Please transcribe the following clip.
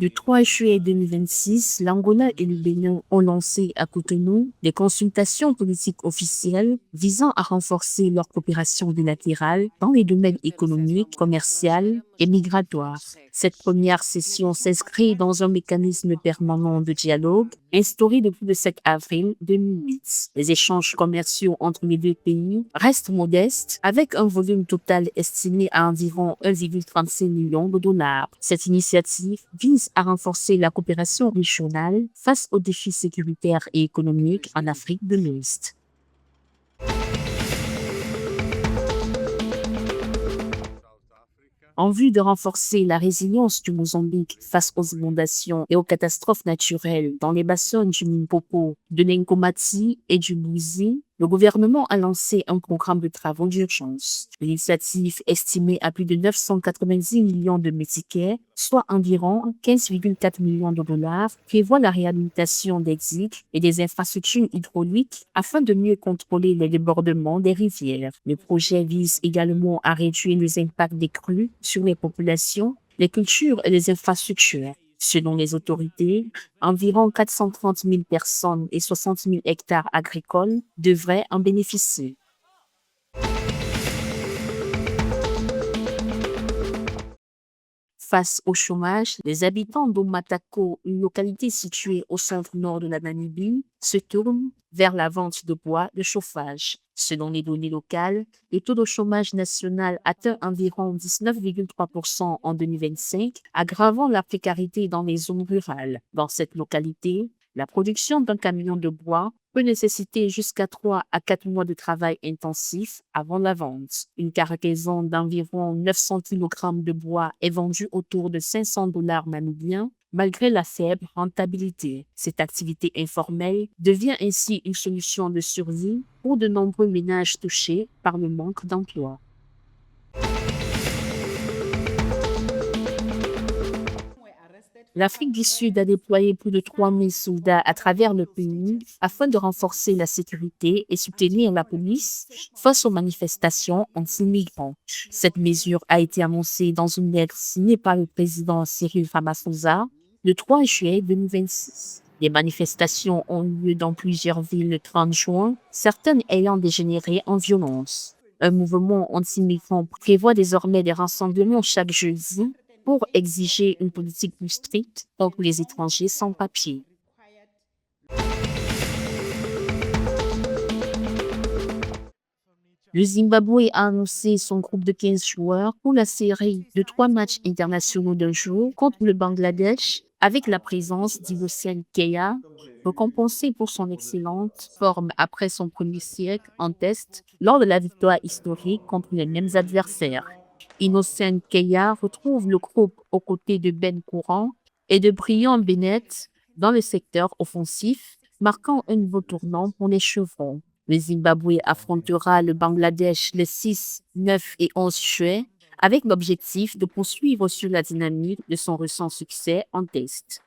Le 3 juillet 2026, l'Angola et le Bénin ont lancé à Cotonou des consultations politiques officielles visant à renforcer leur coopération bilatérale dans les domaines économiques, commerciaux et migratoires. Cette première session s'inscrit dans un mécanisme permanent de dialogue instauré depuis le 7 avril 2008. Les échanges commerciaux entre les deux pays restent modestes avec un volume total estimé à environ 1,35 million de dollars. Cette initiative vise à renforcer la coopération régionale face aux défis sécuritaires et économiques en Afrique de l'Ouest. En vue de renforcer la résilience du Mozambique face aux inondations et aux catastrophes naturelles dans les bassins du Limpopo, de l'Nkomati et du Bouzi, le gouvernement a lancé un programme de travaux d'urgence. L'initiative, estimée à plus de 990 millions de métiquets, soit environ 15,4 millions de dollars, prévoit la réhabilitation des digues et des infrastructures hydrauliques afin de mieux contrôler les débordements des rivières. Le projet vise également à réduire les impacts des crues sur les populations, les cultures et les infrastructures. Selon les autorités, environ 430 000 personnes et 60 000 hectares agricoles devraient en bénéficier. Face au chômage, les habitants d'Omatako, une localité située au centre-nord de la Namibie, se tournent vers la vente de bois de chauffage. Selon les données locales, le taux de chômage national atteint environ 19,3% en 2025, aggravant la précarité dans les zones rurales. Dans cette localité, la production d'un camion de bois peut nécessiter jusqu'à 3 à 4 mois de travail intensif avant la vente. Une cargaison d'environ 900 kg de bois est vendue autour de 500 dollars namibiens, malgré la faible rentabilité. Cette activité informelle devient ainsi une solution de survie pour de nombreux ménages touchés par le manque d'emploi. L'Afrique du Sud a déployé plus de 3000 soldats à travers le pays afin de renforcer la sécurité et soutenir la police face aux manifestations anti-migrants. Cette mesure a été annoncée dans une lettre signée par le président Cyril Ramaphosa le 3 juillet 2026. Les manifestations ont lieu dans plusieurs villes le 30 juin, certaines ayant dégénéré en violence. Un mouvement anti-migrant prévoit désormais des rassemblements chaque jeudi pour exiger une politique plus stricte contre les étrangers sans papier. Le Zimbabwe a annoncé son groupe de 15 joueurs pour la série de 3 matchs internationaux d'un jour contre le Bangladesh avec la présence d'Innocent Keya, récompensé pour son excellente forme après son premier siècle en test lors de la victoire historique contre les mêmes adversaires. Innocent Keya retrouve le groupe aux côtés de Ben Courant et de Brian Bennett dans le secteur offensif, marquant un nouveau tournant pour les Chevrons. Le Zimbabwe affrontera le Bangladesh les 6, 9 et 11 juillet avec l'objectif de poursuivre sur la dynamique de son récent succès en test.